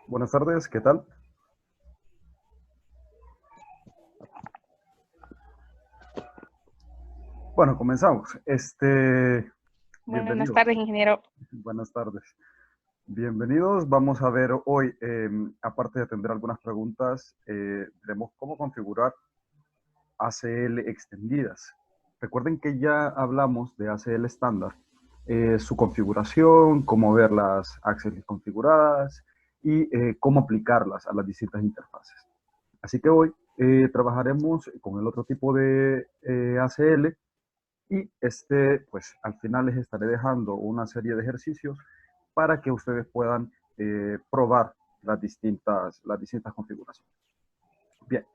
Buenas tardes, ¿qué tal? Bueno, comenzamos. Buenas Bienvenidos. tardes, ingeniero. Buenas tardes. Bienvenidos. Vamos a ver hoy, aparte de atender algunas preguntas, veremos cómo configurar ACL extendidas. Recuerden que ya hablamos de ACL estándar, su configuración, cómo ver las ACL configuradas y cómo aplicarlas a las distintas interfaces. Así que hoy trabajaremos con el otro tipo de ACL. Y pues al final les estaré dejando una serie de ejercicios para que ustedes puedan probar las distintas configuraciones. Bien,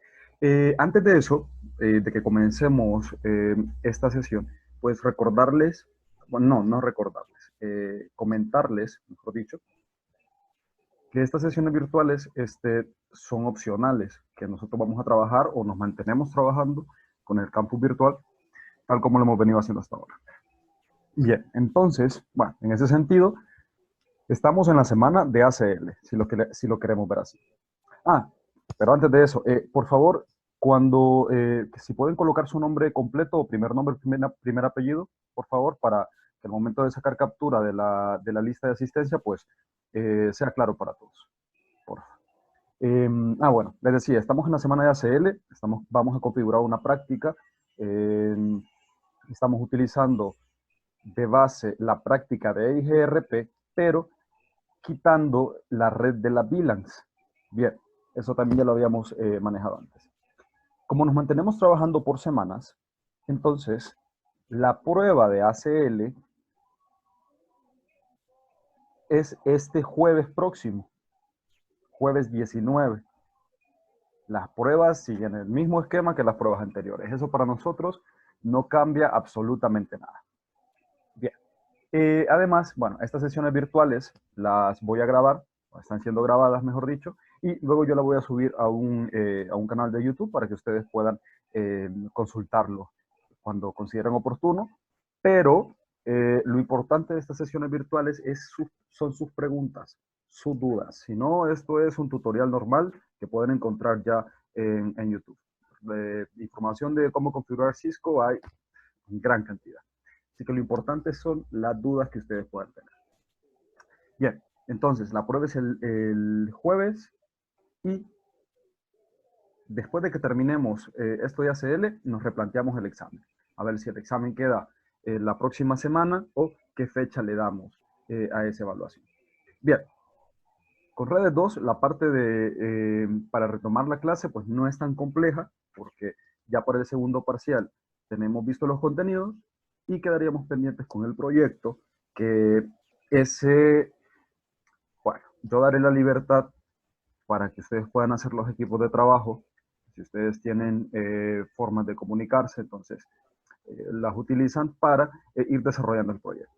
antes de eso, de que comencemos esta sesión, pues recordarles, bueno, no recordarles, comentarles, mejor dicho, que estas sesiones virtuales son opcionales, que nosotros vamos a trabajar o nos mantenemos trabajando con el campus virtual, tal como lo hemos venido haciendo hasta ahora. Bien, entonces, bueno, en ese sentido, estamos en la semana de ACL, si lo queremos ver así. Ah, pero antes de eso, por favor, si pueden colocar su nombre completo o primer nombre, primer apellido, por favor, para que al momento de sacar captura de la lista de asistencia, pues sea claro para todos. Por favor. Bueno, les decía, estamos en la semana de ACL, vamos a configurar una práctica, eh, estamos utilizando de base la práctica de IGRP, pero quitando la red de la VLANs. Bien, eso también ya lo habíamos manejado antes. Como nos mantenemos trabajando por semanas, entonces la prueba de ACL es este jueves próximo, jueves 19. Las pruebas siguen el mismo esquema que las pruebas anteriores. Eso para nosotros no cambia absolutamente nada. Bien. Además, bueno, estas sesiones virtuales las voy a grabar, o están siendo grabadas, mejor dicho, y luego yo la voy a subir a un canal de YouTube para que ustedes puedan consultarlo cuando consideren oportuno. Pero lo importante de estas sesiones virtuales son sus preguntas, sus dudas. Si no, esto es un tutorial normal que pueden encontrar ya en YouTube. De información de cómo configurar Cisco hay gran cantidad. Así que lo importante son las dudas que ustedes puedan tener. Bien, entonces la prueba es el jueves y después de que terminemos esto de ACL, nos replanteamos el examen. A ver si el examen queda la próxima semana o qué fecha le damos a esa evaluación. Bien, con redes 2, la parte para retomar la clase, pues no es tan compleja, porque ya para el segundo parcial tenemos visto los contenidos y quedaríamos pendientes con el proyecto, que ese, bueno, yo daré la libertad para que ustedes puedan hacer los equipos de trabajo. Si ustedes tienen formas de comunicarse, entonces las utilizan para ir desarrollando el proyecto.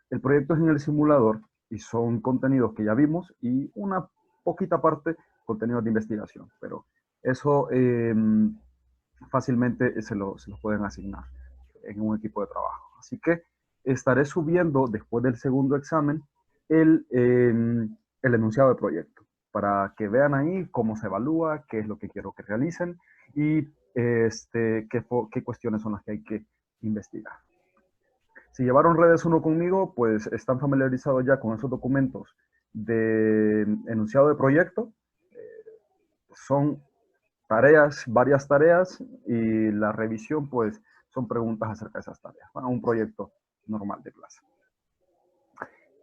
El proyecto es en el simulador y son contenidos que ya vimos y una poquita parte contenidos de investigación, pero eso fácilmente se lo pueden asignar en un equipo de trabajo. Así que estaré subiendo después del segundo examen el enunciado de proyecto para que vean ahí cómo se evalúa, qué es lo que quiero que realicen y qué cuestiones son las que hay que investigar. Si llevaron redes 1 conmigo, pues están familiarizados ya con esos documentos de enunciado de proyecto. Son tareas, varias tareas, y la revisión, pues, son preguntas acerca de esas tareas. Bueno, un proyecto normal de clase.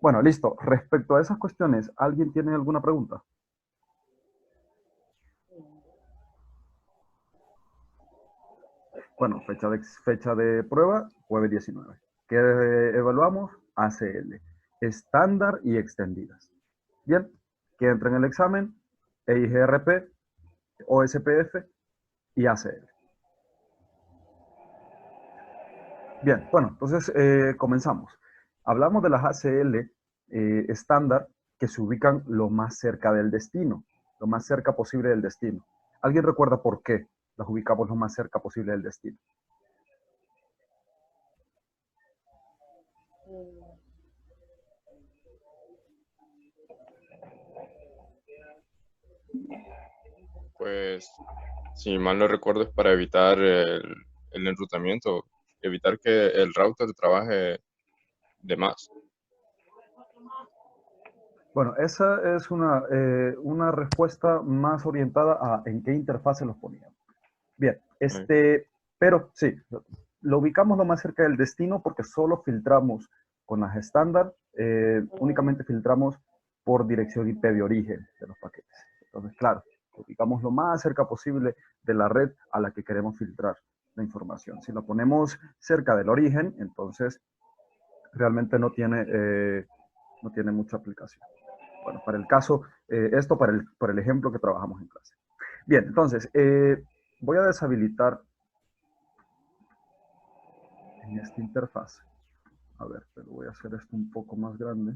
Bueno, listo. Respecto a esas cuestiones, ¿alguien tiene alguna pregunta? Bueno, fecha de prueba, jueves 19. ¿Qué evaluamos? ACL, estándar y extendidas. Bien, que entra en el examen, EIGRP, OSPF y ACL. Bien, bueno, entonces comenzamos. Hablamos de las ACL estándar que se ubican lo más cerca del destino, lo más cerca posible del destino. ¿Alguien recuerda por qué las ubicamos lo más cerca posible del destino? Pues, si mal no recuerdo, es para evitar el enrutamiento, evitar que el router trabaje de más. Bueno, esa es una respuesta más orientada a en qué interfase los poníamos. Bien, Eh, pero sí, lo ubicamos lo más cerca del destino porque solo filtramos con las estándar, únicamente filtramos por dirección IP de origen de los paquetes. Entonces, claro, lo ubicamos lo más cerca posible de la red a la que queremos filtrar la información. Si lo ponemos cerca del origen, entonces realmente no tiene mucha aplicación. Bueno, para el caso, esto para el ejemplo que trabajamos en clase. Bien, entonces, voy a deshabilitar en esta interfaz. A ver, pero voy a hacer esto un poco más grande.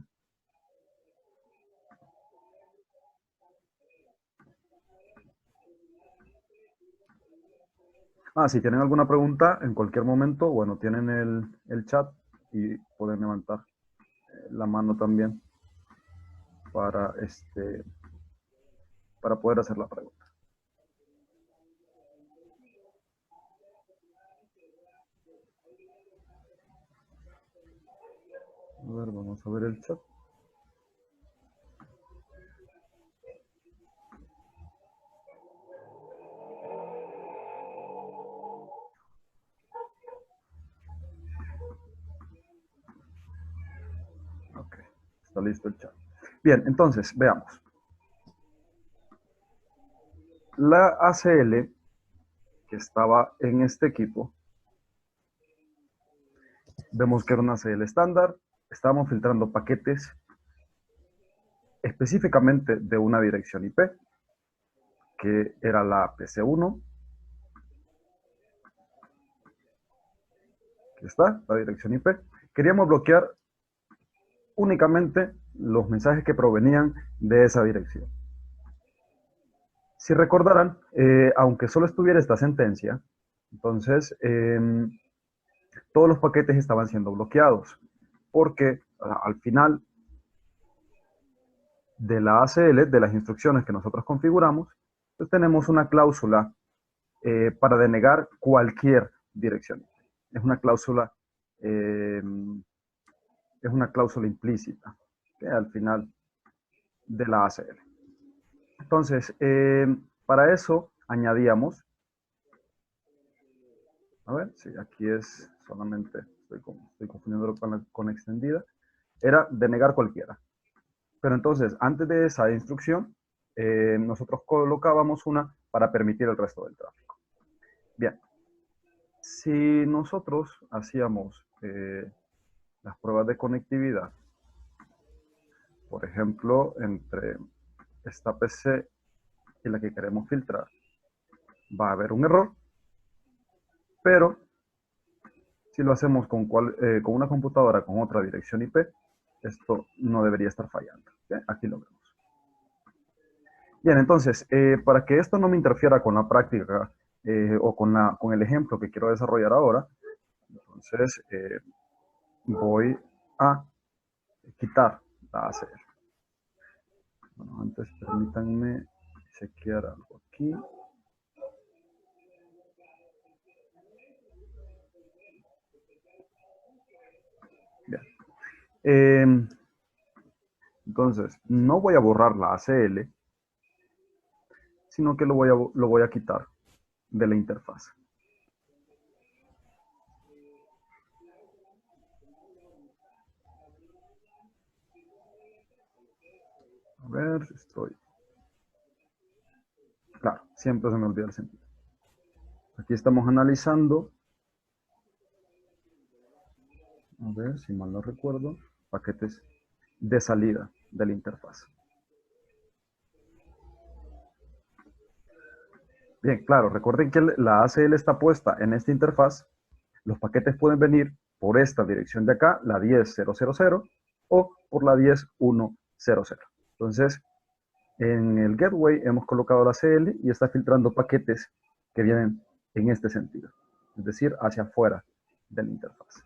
Si tienen alguna pregunta, en cualquier momento, bueno, tienen el chat y pueden levantar la mano también para, para poder hacer la pregunta. A ver, vamos a ver el chat. Ok, está listo el chat. Bien, entonces, veamos. La ACL que estaba en este equipo, vemos que era una ACL estándar. Estábamos filtrando paquetes específicamente de una dirección IP, que era la PC1. Aquí está, la dirección IP. Queríamos bloquear únicamente los mensajes que provenían de esa dirección. Si recordarán, aunque solo estuviera esta sentencia, entonces todos los paquetes estaban siendo bloqueados, porque al final de la ACL, de las instrucciones que nosotros configuramos, pues tenemos una cláusula para denegar cualquier dirección. Es una cláusula, eh, es una cláusula implícita que al final de la ACL. Entonces, para eso añadíamos, a ver, sí, aquí es solamente, estoy confundiéndolo con extendida, era denegar cualquiera. Pero entonces, antes de esa instrucción, nosotros colocábamos una para permitir el resto del tráfico. Bien, si nosotros hacíamos las pruebas de conectividad, por ejemplo, entre esta PC y la que queremos filtrar, va a haber un error, pero si lo hacemos con una computadora con otra dirección IP, esto no debería estar fallando. ¿Okay? Aquí lo vemos. Bien, entonces, para que esto no me interfiera con la práctica o con el ejemplo que quiero desarrollar ahora, entonces voy a quitar la ACL. Bueno, antes permítanme chequear algo aquí. Bien. Entonces, no voy a borrar la ACL, sino que lo voy a quitar de la interfaz. A ver si estoy. Claro, siempre se me olvida el sentido. Aquí estamos analizando, a ver si mal no recuerdo, paquetes de salida de la interfaz. Bien, claro, recuerden que la ACL está puesta en esta interfaz. Los paquetes pueden venir por esta dirección de acá, la 10.0.0.0, o por la 10.1.0.0. Entonces, en el gateway hemos colocado la ACL y está filtrando paquetes que vienen en este sentido, es decir, hacia afuera de la interfaz.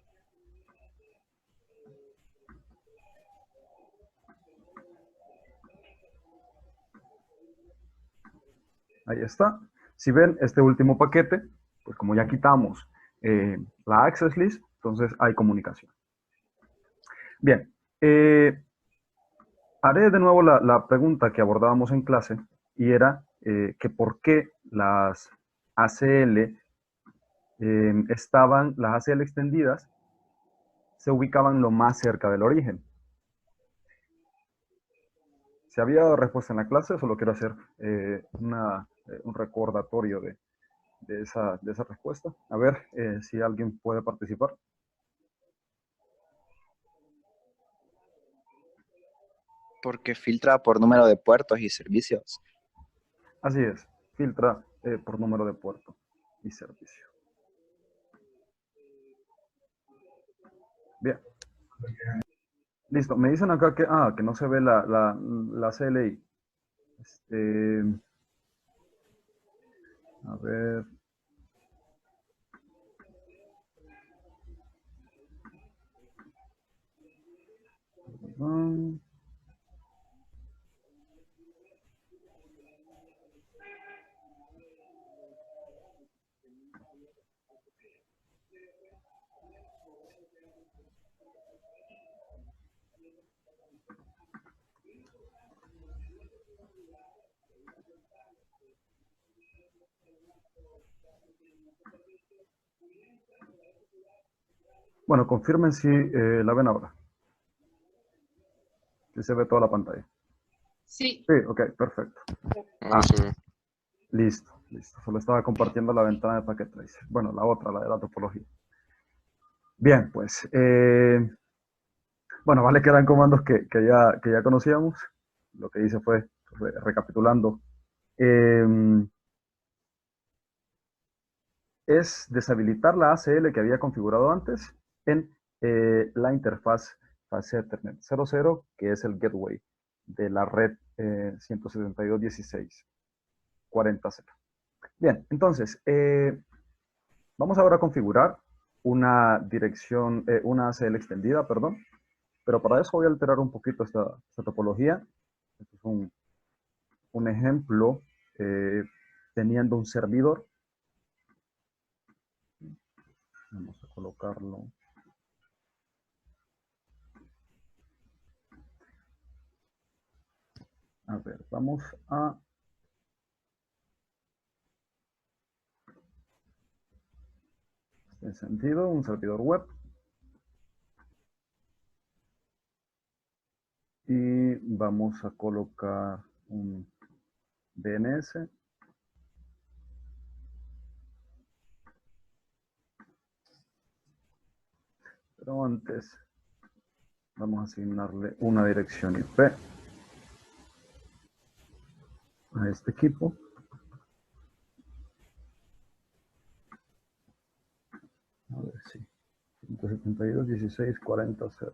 Ahí está. Si ven este último paquete, pues como ya quitamos la access list, entonces hay comunicación. Bien, haré de nuevo la pregunta que abordábamos en clase y era que por qué las ACL las ACL extendidas se ubicaban lo más cerca del origen. Si había dado respuesta en la clase, solo quiero hacer un recordatorio de esa respuesta. A ver si alguien puede participar. Porque filtra por número de puertos y servicios. Así es, filtra por número de puerto y servicio. Bien. Listo, me dicen acá que no se ve la CLI. A ver. Bueno, confirmen si la ven ahora. Si se ve toda la pantalla. Sí. Sí, ok, perfecto. Ahora se ve. Listo. Solo estaba compartiendo la ventana de Packet Tracer. Bueno, la otra, la de la topología. Bien, pues. Bueno, vale que eran comandos que ya conocíamos. Lo que hice fue, recapitulando, es deshabilitar la ACL que había configurado antes en la interfaz Fast Ethernet 00, que es el gateway de la red 172.16.40.0. Bien, entonces, vamos ahora a configurar una dirección, una ACL extendida, perdón, pero para eso voy a alterar un poquito esta topología. Este es un ejemplo teniendo un servidor. Vamos a colocarlo. A ver, vamos a... En sentido, un servidor web. Y vamos a colocar un DNS. Pero antes vamos a asignarle una dirección IP a este equipo. A ver si. 172.16.40.0.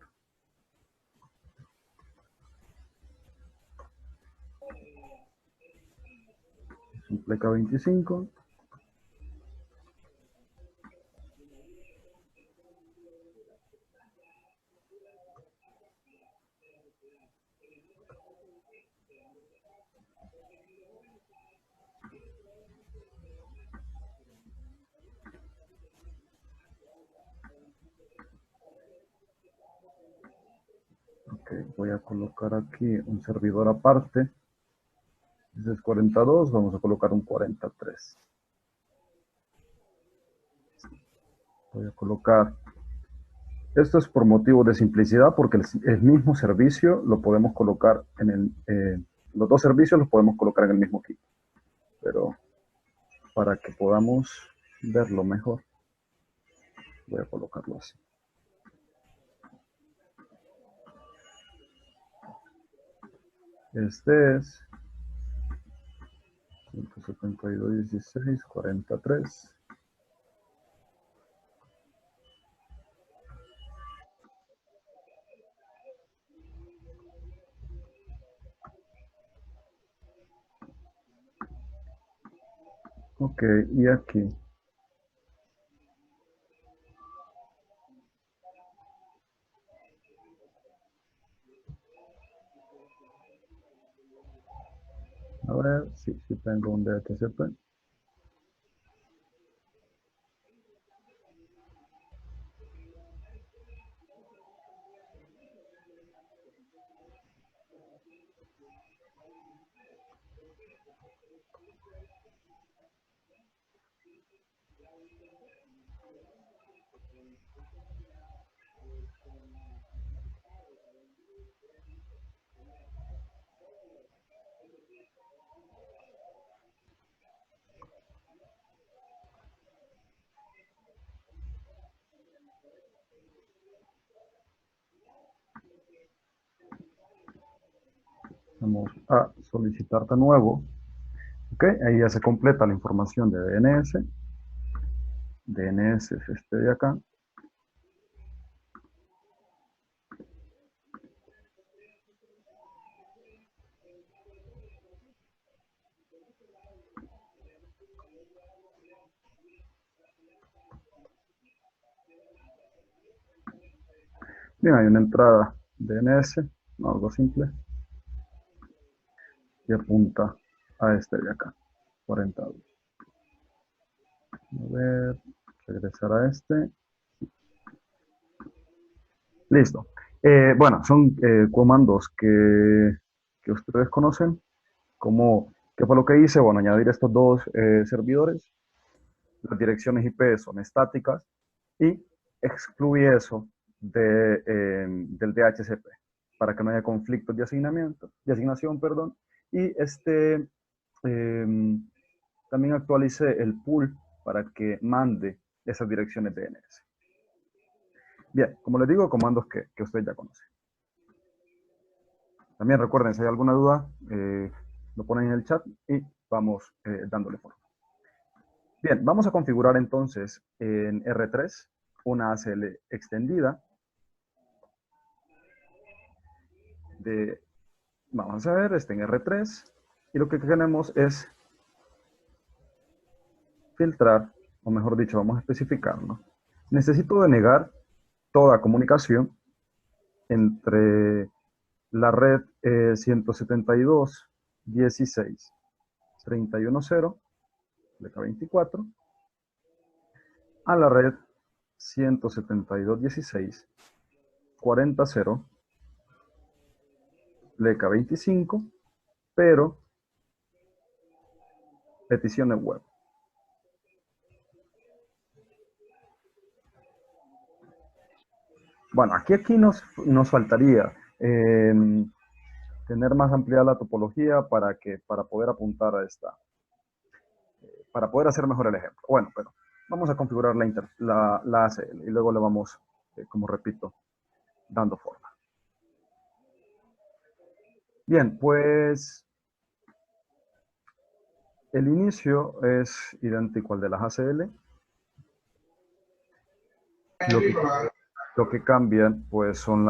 Es un pleca 25. Ok, voy a colocar aquí un servidor aparte. Ese es 42, vamos a colocar un 43. Voy a colocar... Esto es por motivo de simplicidad, porque el mismo servicio lo podemos colocar en los dos servicios los podemos colocar en el mismo equipo. Pero para que podamos verlo mejor, voy a colocarlo así. Este es 172.16.43. Ok, y aquí. A ver, sí, sí tengo un DHCP. Vamos a solicitar de nuevo. Ok, ahí ya se completa la información de DNS. DNS es este de acá. Bien, hay una entrada DNS, algo simple, y apunta a este de acá, 42. A ver, regresar a este. Listo. Bueno, son comandos que ustedes conocen. ¿Qué fue lo que hice? Bueno, añadir estos dos servidores. Las direcciones IP son estáticas y excluí eso del DHCP para que no haya conflictos de asignación, perdón. Y también actualicé el pool para que mande esas direcciones DNS. Bien, como les digo, comandos que ustedes ya conocen. También recuerden, si hay alguna duda, lo ponen en el chat y vamos dándole forma. Bien, vamos a configurar entonces en R3 una ACL extendida vamos a ver, está en R3 y lo que queremos es filtrar, o mejor dicho, vamos a especificarlo. Necesito denegar toda comunicación entre la red 172.16.31.0 LK24 a la red 172.16.40.0 LK25, pero peticiones web. Bueno, aquí nos faltaría tener más ampliada la topología para poder apuntar a para poder hacer mejor el ejemplo. Bueno, pero vamos a configurar la ACL y luego le vamos, como repito, dando forma. Bien, pues el inicio es idéntico al de las ACL. Lo que cambian pues son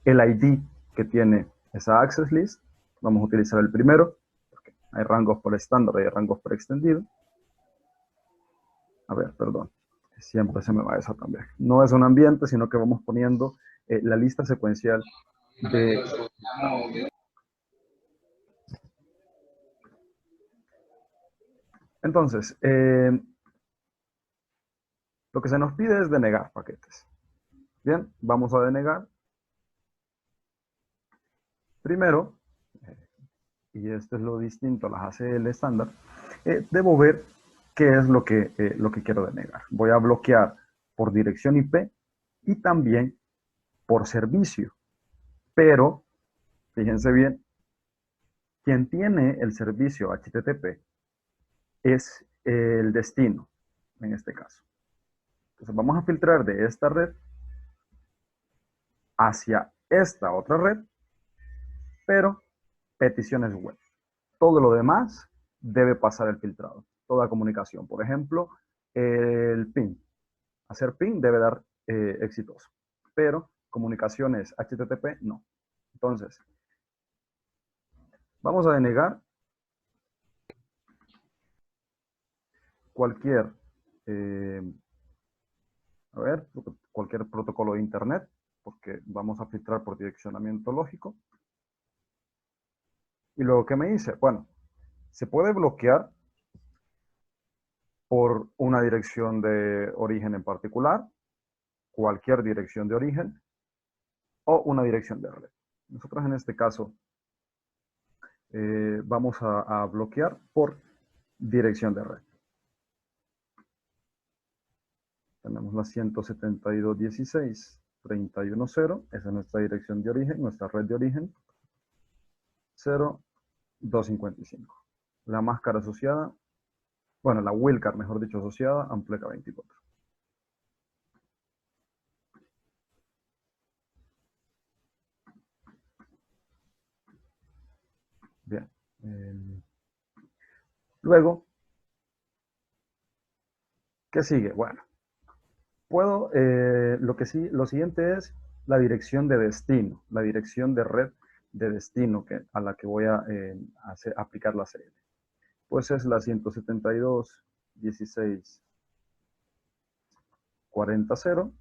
el ID que tiene esa access list. Vamos a utilizar el primero, porque hay rangos por estándar y hay rangos por extendido. A ver, perdón, siempre se me va eso también. No es un ambiente, sino que vamos poniendo la lista secuencial de... Entonces, lo que se nos pide es denegar paquetes. Bien, vamos a denegar. Primero, y esto es lo distinto a las ACL estándar, debo ver qué es lo que quiero denegar. Voy a bloquear por dirección IP y también por servicio. Pero, fíjense bien, quien tiene el servicio HTTP es el destino, en este caso. Entonces vamos a filtrar de esta red hacia esta otra red, pero peticiones web. Todo lo demás debe pasar el filtrado. Toda comunicación. Por ejemplo, el ping. Hacer ping debe dar exitoso, pero comunicaciones HTTP no. Entonces, vamos a denegar cualquier, eh, cualquier protocolo de Internet, porque vamos a filtrar por direccionamiento lógico. Y luego, ¿qué me dice? Bueno, se puede bloquear por una dirección de origen en particular, cualquier dirección de origen, o una dirección de red. Nosotros en este caso vamos a bloquear por dirección de red. Tenemos la 172.16.31.0, esa es nuestra dirección de origen, nuestra red de origen, 0.255. La máscara asociada, bueno, la wildcard, mejor dicho, asociada, Ampleca 24. Bien. Luego, ¿qué sigue? Bueno, puedo, lo siguiente es la dirección de destino, la dirección de red de destino a la que voy a aplicar la CL. Pues es la 172.16.40.0.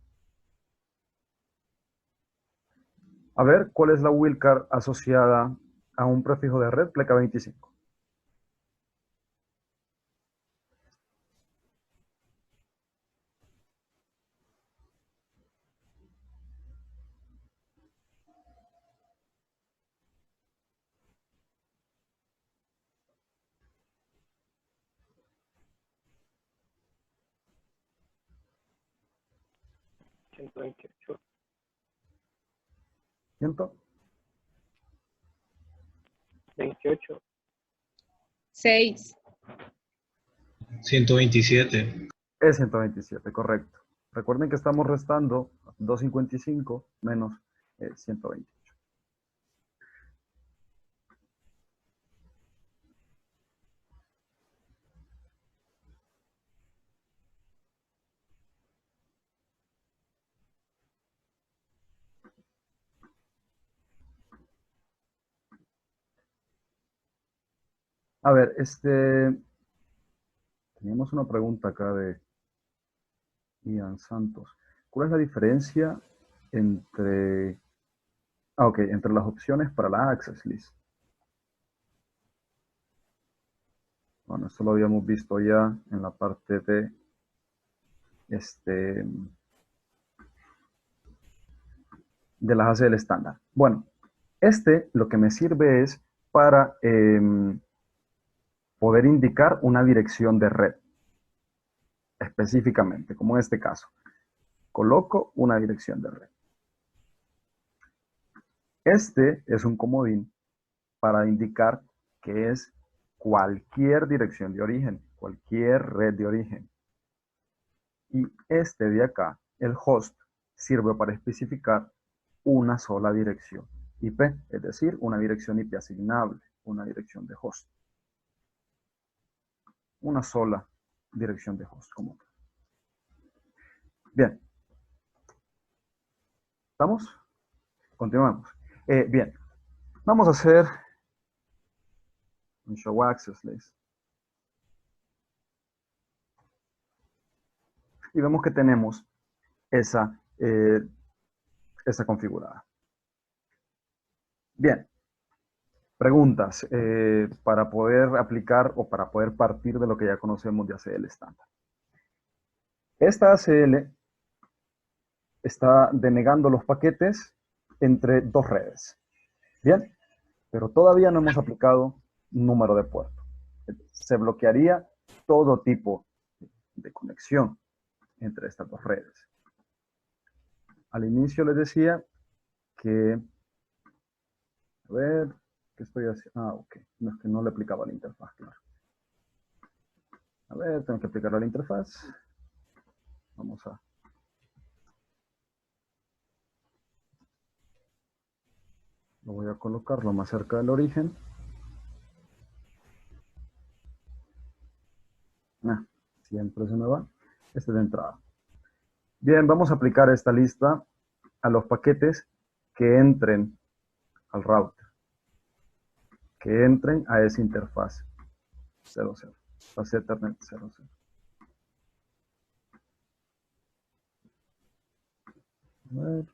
A ver, ¿cuál es la wildcard asociada a un prefijo de red pleca 25? $128. ¿Ciento? 28. 6. 127. Es 127, correcto. Recuerden que estamos restando 255 menos 120. A ver, teníamos una pregunta acá de Ian Santos. ¿Cuál es la diferencia entre, entre las opciones para la access list? Bueno, esto lo habíamos visto ya en la parte de de las ACL estándar. Bueno, lo que me sirve es para poder indicar una dirección de red, específicamente, como en este caso. Coloco una dirección de red. Este es un comodín para indicar que es cualquier dirección de origen, cualquier red de origen. Y este de acá, el host, sirve para especificar una sola dirección IP, es decir, una dirección IP asignable, una dirección de host. Una sola dirección de host como tal. Bien. ¿Estamos? Continuamos. Bien. Vamos a hacer un show access list. Y vemos que tenemos esa configurada. Bien. Preguntas para poder aplicar o para poder partir de lo que ya conocemos de ACL estándar. Esta ACL está denegando los paquetes entre dos redes. Bien, pero todavía no hemos aplicado número de puerto. Se bloquearía todo tipo de conexión entre estas dos redes. Al inicio les decía que, a ver, ¿qué estoy haciendo? Ah, ok, no es que no le aplicaba la interfaz, claro. A ver, tengo que aplicarlo a la interfaz. Vamos a... Lo voy a colocar lo más cerca del origen. Siempre se me va. Este de entrada. Bien, vamos a aplicar esta lista a los paquetes que entren al router. Que entren a esa interfaz 00. Base Ethernet 00. A ver.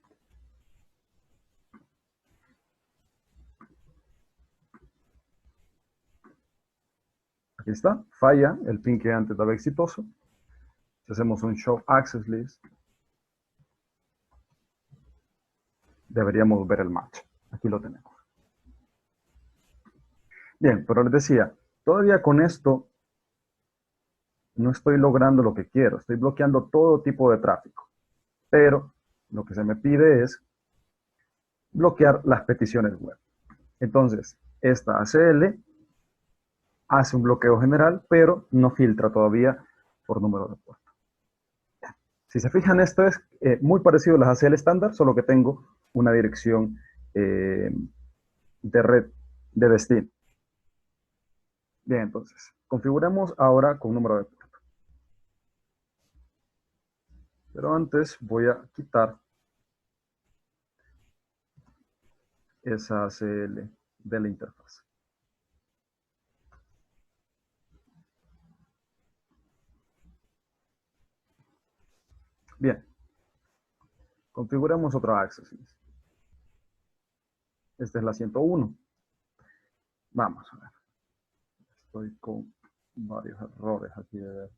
Aquí está, falla el pin que antes estaba exitoso. Si hacemos un show access list, deberíamos ver el match. Aquí lo tenemos. Bien, pero les decía, todavía con esto no estoy logrando lo que quiero. Estoy bloqueando todo tipo de tráfico. Pero lo que se me pide es bloquear las peticiones web. Entonces, esta ACL hace un bloqueo general, pero no filtra todavía por número de puerto. Si se fijan, esto es muy parecido a las ACL estándar, solo que tengo una dirección de red de destino. Bien, entonces, configuremos ahora con número de puerto. Pero antes voy a quitar esa ACL de la interfaz. Bien, configuremos otra access list. Esta es la 101. Vamos a ver. Estoy con varios errores aquí de ver.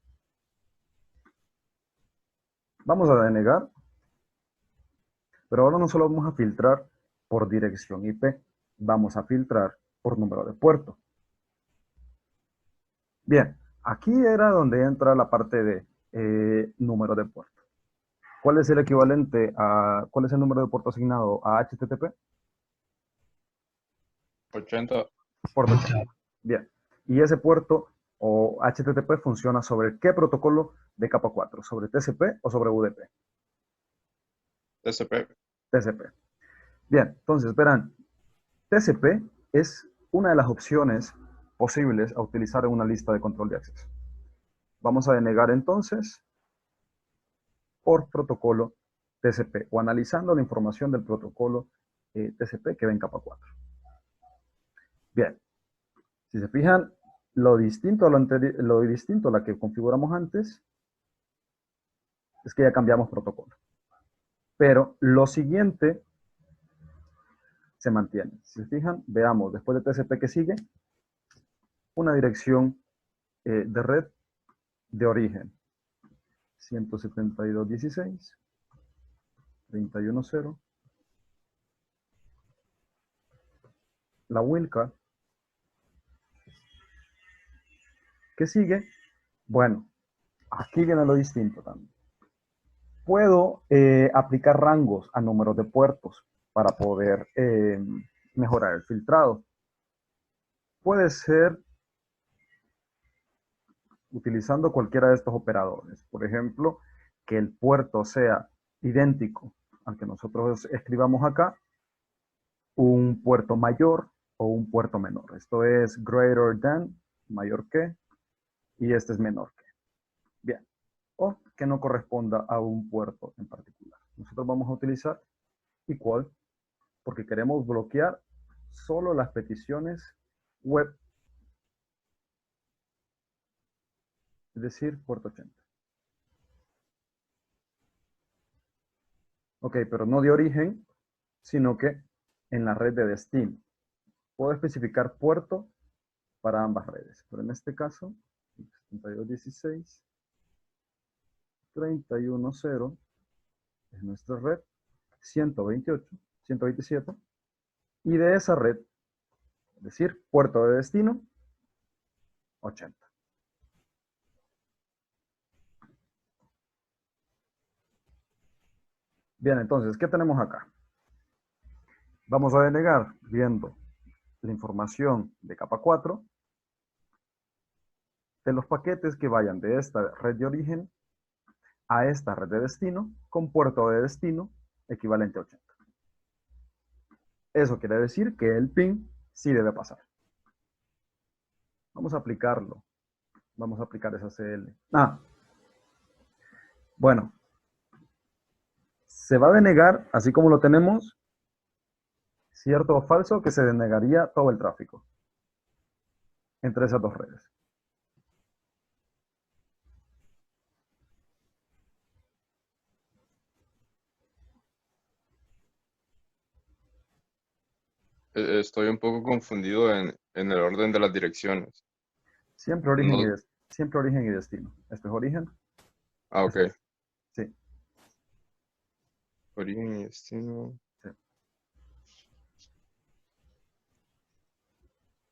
Vamos a denegar, pero ahora no solo vamos a filtrar por dirección IP, vamos a filtrar por número de puerto. Bien, aquí era donde entra la parte de número de puerto. ¿Cuál es el equivalente a, cuál es el número de puerto asignado a HTTP? 80. Puerto 80. Bien, y ese puerto o HTTP funciona sobre qué protocolo de capa 4, sobre TCP o sobre UDP. TCP. TCP. Bien, entonces verán, TCP es una de las opciones posibles a utilizar en una lista de control de acceso. Vamos a denegar entonces por protocolo TCP o analizando la información del protocolo TCP que ve en capa 4. Bien, si se fijan, lo distinto a la que configuramos antes es que ya cambiamos protocolo. Pero lo siguiente se mantiene. Si se fijan, veamos, después de TCP que sigue, una dirección de red de origen. 172.16.31.0. La wildcard. ¿Qué sigue? Bueno, aquí viene lo distinto también. Puedo aplicar rangos a números de puertos para poder mejorar el filtrado. Puede ser utilizando cualquiera de estos operadores. Por ejemplo, que el puerto sea idéntico al que nosotros escribamos acá, un puerto mayor o un puerto menor. Esto es greater than, mayor que, y este es menor que. Bien. O que no corresponda a un puerto en particular. Nosotros vamos a utilizar equal porque queremos bloquear solo las peticiones web, es decir, puerto 80. Ok, pero no de origen, sino que en la red de destino. Puedo especificar puerto para ambas redes, pero en este caso, 72.16.31.0 es nuestra red, 127, y de esa red, es decir, puerto de destino, 80. Bien, entonces, ¿qué tenemos acá? Vamos a denegar viendo la información de capa 4 de los paquetes que vayan de esta red de origen a esta red de destino con puerto de destino equivalente a 80. Eso quiere decir que el ping sí debe pasar. Vamos a aplicarlo. Vamos a aplicar esa CL. Bueno. Se va a denegar, así como lo tenemos, cierto o falso, que se denegaría todo el tráfico entre esas dos redes. Estoy un poco confundido en el orden de las direcciones. Siempre origen, No. siempre origen y destino. ¿Esto es origen? Ah, ok. Sí. Origen y destino. Sí.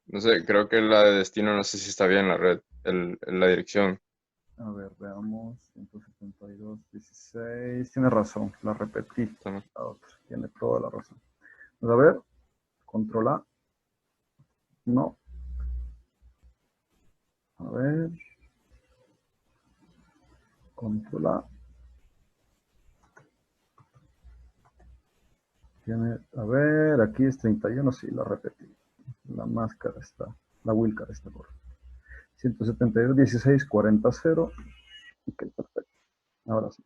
No sé, creo que la de destino no sé si está bien la red, la dirección. A ver, veamos. 172.16. Tiene razón, la repetí. Está mal. La otra. Tiene toda la razón. Vamos a ver. Control A. No. A ver. Control A. Tiene, a ver, aquí es 31, sí, la repetí. La máscara está, la wildcard está correcta. 172, 16, 40, 0. Ok, perfecto. Ahora sí.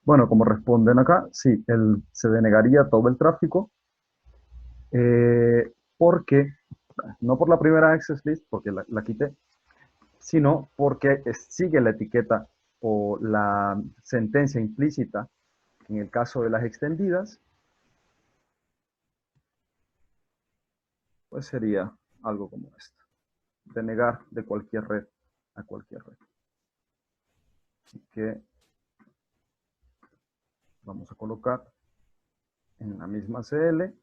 Bueno, como responden acá, sí, se denegaría todo el tráfico porque, no por la primera access list, porque la quité, sino porque sigue la etiqueta o la sentencia implícita en el caso de las extendidas, pues sería algo como esto. Denegar de cualquier red a cualquier red. Así que vamos a colocar en la misma CL.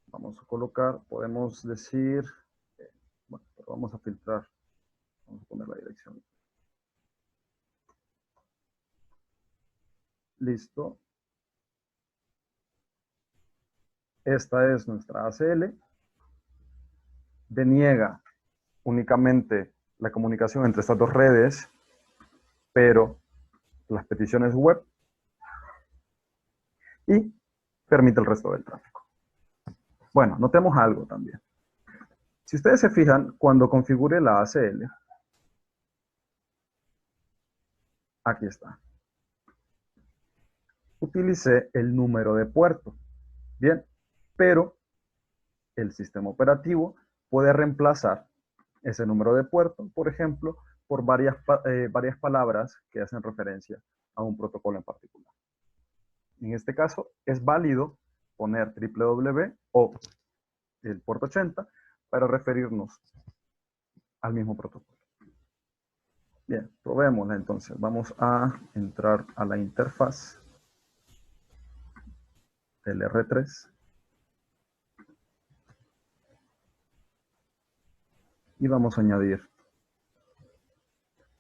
Vamos a colocar, podemos decir, bueno, pero vamos a filtrar. Vamos a poner la dirección. Listo. Esta es nuestra ACL. Deniega únicamente la comunicación entre estas dos redes, pero las peticiones web y permite el resto del tráfico. Bueno, notemos algo también. Si ustedes se fijan, cuando configure la ACL, aquí está. Utilicé el número de puerto. Bien, pero el sistema operativo puede reemplazar ese número de puerto, por ejemplo, por varias palabras que hacen referencia a un protocolo en particular. En este caso, es válido poner www o el puerto 80 para referirnos al mismo protocolo. Bien, probémosla entonces. Vamos a entrar a la interfaz del R3 y vamos a añadir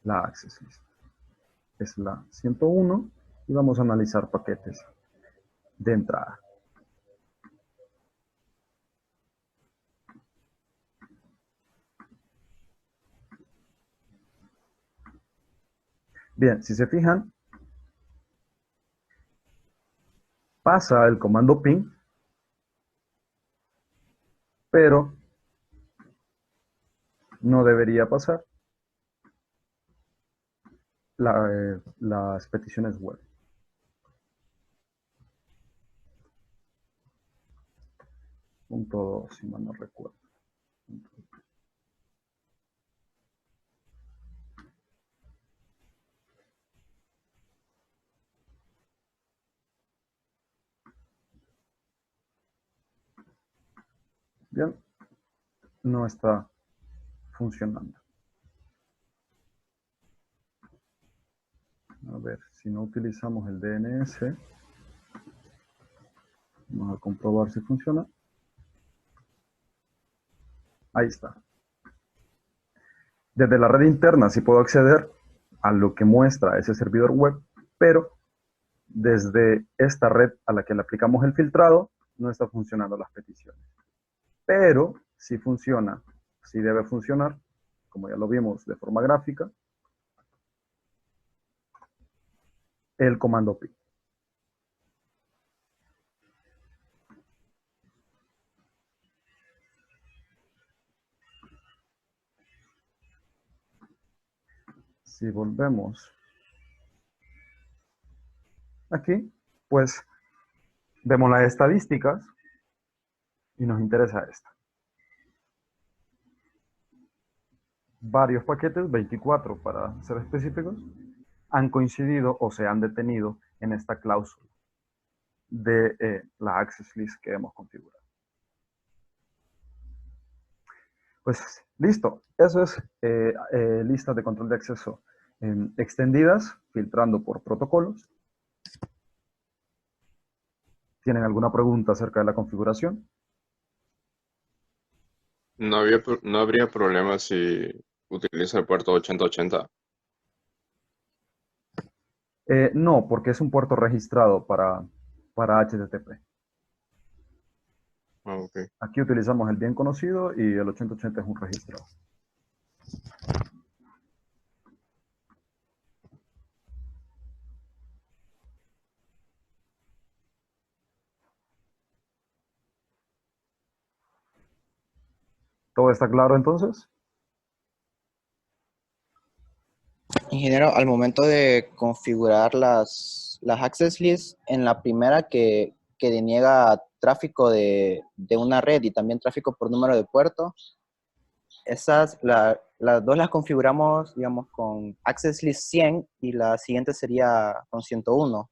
la access list. Es la 101 y vamos a analizar paquetes de entrada. Bien, si se fijan, pasa el comando ping, pero no debería pasar las peticiones web. Punto 2, si mal no recuerdo. Bien, no está funcionando. A ver, si no utilizamos el DNS, vamos a comprobar si funciona. Ahí está. Desde la red interna sí puedo acceder a lo que muestra ese servidor web, pero desde esta red a la que le aplicamos el filtrado, no está funcionando las peticiones. Pero sí funciona, sí debe funcionar, como ya lo vimos de forma gráfica, el comando ping. Si volvemos aquí, pues vemos las estadísticas y nos interesa esta. Varios paquetes, 24 para ser específicos, han coincidido o se han detenido en esta cláusula. de la access list que hemos configurado. Pues listo, eso es lista de control de acceso extendidas, filtrando por protocolos. ¿Tienen alguna pregunta acerca de la configuración? No habría problema si utiliza el puerto 8080. No, porque es un puerto registrado para HTTP. Ah, ok. Aquí utilizamos el bien conocido y el 8080 es un registrado. ¿Todo está claro entonces? Ingeniero, al momento de configurar las access lists, en la primera que deniega tráfico de una red y también tráfico por número de puerto, las dos las configuramos, digamos, con access list 100 y la siguiente sería con 101.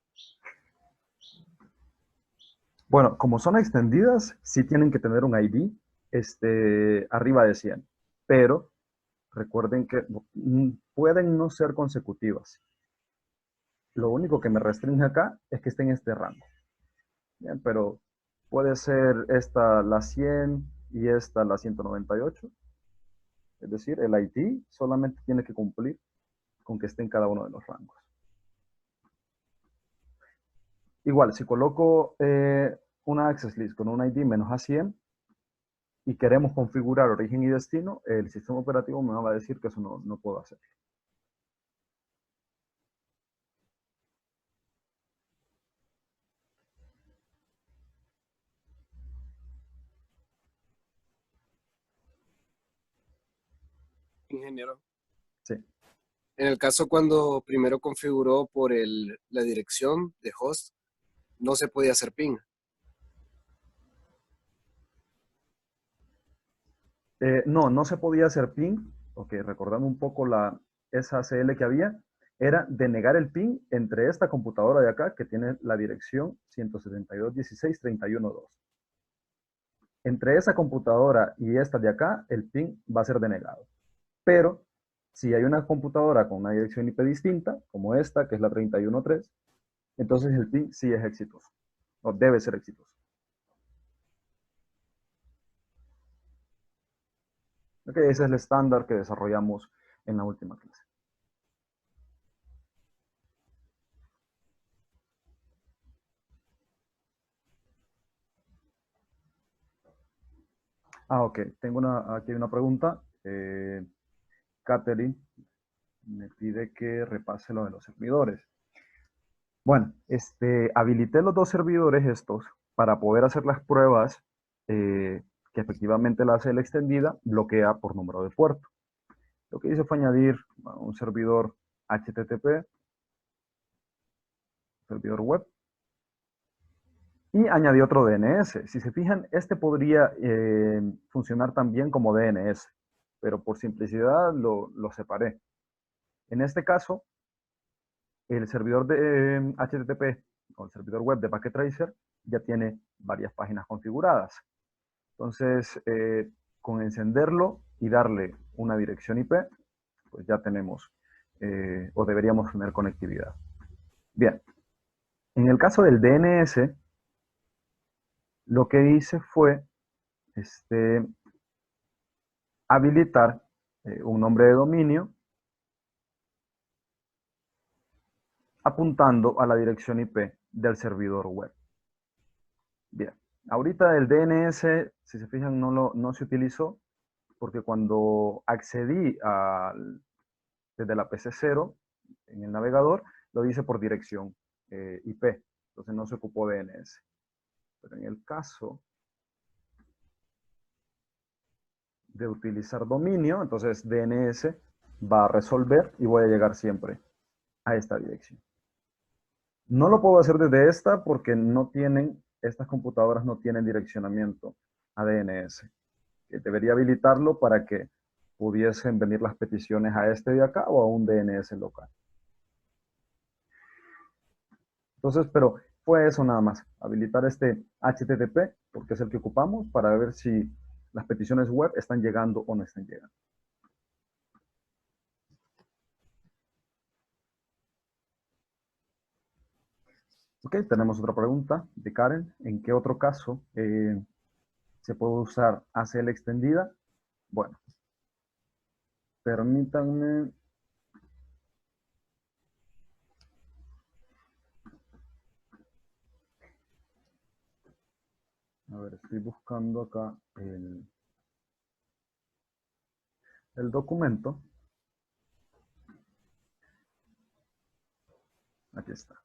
Bueno, como son extendidas, sí tienen que tener un ID arriba de 100, pero recuerden que pueden no ser consecutivas. Lo único que me restringe acá es que esté en este rango. Bien, pero puede ser esta la 100 y esta la 198. Es decir, el ID solamente tiene que cumplir con que esté en cada uno de los rangos. Igual, si coloco una access list con un ID menos A100 y queremos configurar origen y destino, el sistema operativo me va a decir que eso no puedo hacer. Ingeniero. Sí. En el caso cuando primero configuró por la dirección de host, no se podía hacer ping. No se podía hacer ping, porque recordando un poco esa CL que había, era denegar el ping entre esta computadora de acá, que tiene la dirección 172.16.31.2. Entre esa computadora y esta de acá, el ping va a ser denegado. Pero si hay una computadora con una dirección IP distinta, como esta, que es la 31.3, entonces el ping sí es exitoso, o debe ser exitoso. Ok, ese es el estándar que desarrollamos en la última clase. Ok, tengo aquí una pregunta. Catherine me pide que repase lo de los servidores. Bueno, habilité los dos servidores estos para poder hacer las pruebas que efectivamente la CL extendida bloquea por número de puerto. Lo que hice fue añadir un servidor HTTP, servidor web, y añadí otro DNS. Si se fijan, este podría funcionar también como DNS, pero por simplicidad lo separé. En este caso, el servidor de HTTP o el servidor web de Packet Tracer ya tiene varias páginas configuradas. Entonces, con encenderlo y darle una dirección IP, pues ya tenemos o deberíamos tener conectividad. Bien, en el caso del DNS, lo que hice fue habilitar un nombre de dominio apuntando a la dirección IP del servidor web. Bien, ahorita el DNS, si se fijan, no se utilizó porque cuando accedí desde la PC0 en el navegador, lo hice por dirección IP, entonces no se ocupó DNS. Pero en el caso de utilizar dominio, entonces DNS va a resolver y voy a llegar siempre a esta dirección. No lo puedo hacer desde esta porque estas computadoras no tienen direccionamiento a DNS. Debería habilitarlo para que pudiesen venir las peticiones a este de acá o a un DNS local. Entonces, pero Fue eso nada más, habilitar este HTTP, porque es el que ocupamos, para ver si las peticiones web están llegando o no están llegando. Ok, tenemos otra pregunta de Karen. ¿En qué otro caso se puede usar ACL extendida? Bueno, permítanme. A ver, estoy buscando acá el documento. Aquí está.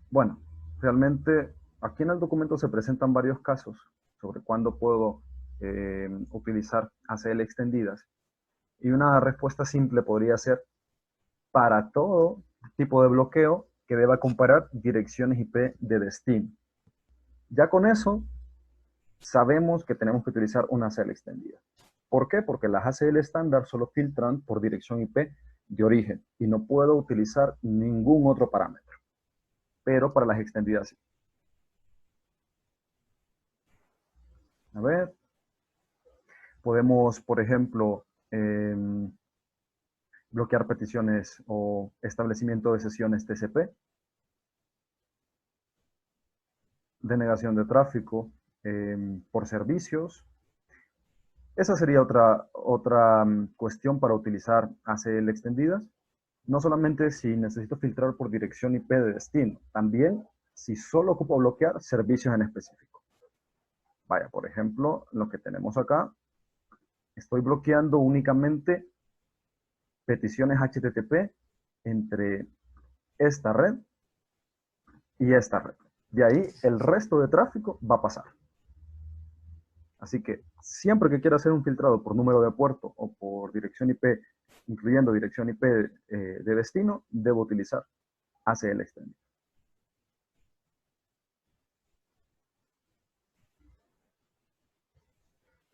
Bueno, realmente aquí en el documento se presentan varios casos sobre cuándo puedo utilizar ACL extendidas. Y una respuesta simple podría ser para todo tipo de bloqueo que deba comparar direcciones IP de destino. Ya con eso sabemos que tenemos que utilizar una ACL extendida. ¿Por qué? Porque las ACL estándar solo filtran por dirección IP de origen y no puedo utilizar ningún otro parámetro. Pero para las extendidas sí. A ver. Podemos, por ejemplo, bloquear peticiones o establecimiento de sesiones TCP, denegación de tráfico por servicios. Esa sería otra cuestión para utilizar ACL extendidas. No solamente si necesito filtrar por dirección IP de destino, también si solo ocupo bloquear servicios en específico. Vaya, por ejemplo, lo que tenemos acá, estoy bloqueando únicamente peticiones HTTP entre esta red y esta red. De ahí el resto de tráfico va a pasar. Así que siempre que quiera hacer un filtrado por número de puerto o por dirección IP, incluyendo dirección IP de destino, debo utilizar ACL extendida.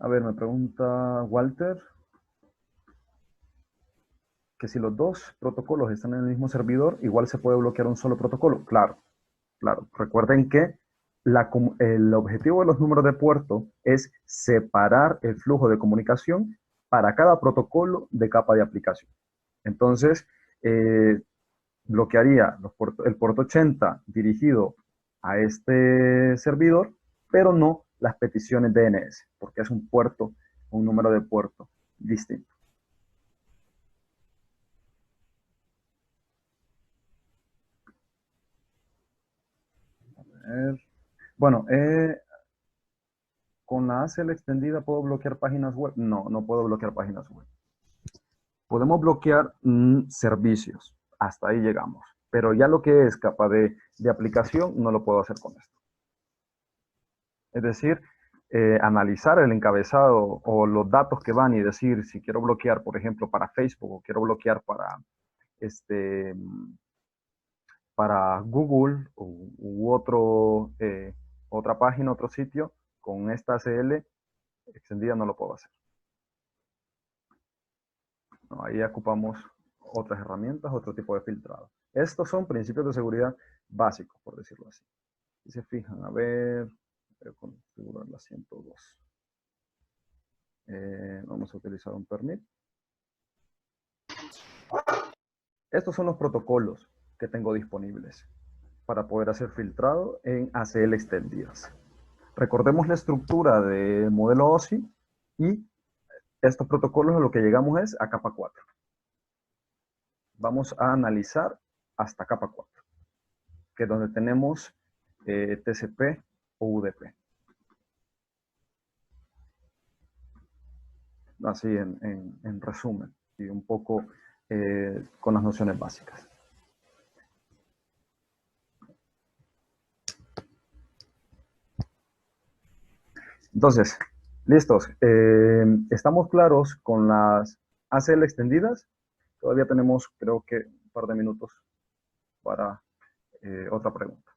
A ver, me pregunta Walter que si los dos protocolos están en el mismo servidor, igual se puede bloquear un solo protocolo. Claro, claro. Recuerden que el objetivo de los números de puerto es separar el flujo de comunicación para cada protocolo de capa de aplicación. Entonces, bloquearía el puerto 80 dirigido a este servidor, pero no las peticiones DNS, porque es un puerto, un número de puerto distinto. A ver. Bueno, con la ACL extendida, ¿puedo bloquear páginas web? No, no puedo bloquear páginas web. Podemos bloquear servicios, hasta ahí llegamos. Pero ya lo que es capa de aplicación, no lo puedo hacer con esto. Es decir, analizar el encabezado o los datos que van y decir si quiero bloquear, por ejemplo, para Facebook o quiero bloquear para Google u otra página, otro sitio, con esta ACL extendida no lo puedo hacer. No, ahí ocupamos otras herramientas, otro tipo de filtrado. Estos son principios de seguridad básicos, por decirlo así. Si se fijan, a ver, voy a configurar la 102. Vamos a utilizar un permit. Estos son los protocolos que tengo disponibles para poder hacer filtrado en ACL extendidas. Recordemos la estructura del modelo OSI y estos protocolos a lo que llegamos es a capa 4. Vamos a analizar hasta capa 4, que es donde tenemos TCP o UDP. Así en resumen y un poco con las nociones básicas. Entonces, listos. ¿Estamos claros con las ACL extendidas? Todavía tenemos, creo que, un par de minutos para otra pregunta.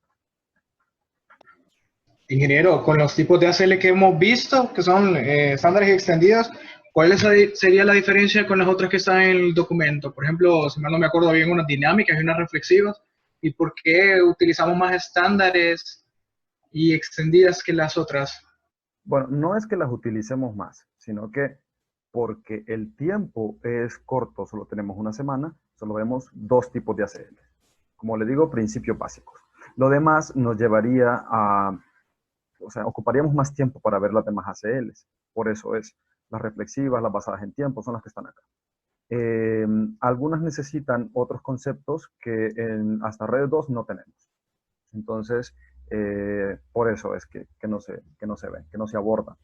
Ingeniero, con los tipos de ACL que hemos visto, que son estándares y extendidas, ¿cuál sería la diferencia con las otras que están en el documento? Por ejemplo, si mal no me acuerdo, había unas dinámicas y unas reflexivas. ¿Y por qué utilizamos más estándares y extendidas que las otras? Bueno, no es que las utilicemos más, sino que porque el tiempo es corto, solo tenemos una semana, solo vemos dos tipos de ACL. Como le digo, principios básicos. Lo demás nos llevaría a, o sea, ocuparíamos más tiempo para ver las demás ACLs. Por eso es, las reflexivas, las basadas en tiempo, son las que están acá. Algunas necesitan otros conceptos que en hasta Red 2 no tenemos. Entonces, por eso es que no se ven, que no se abordan.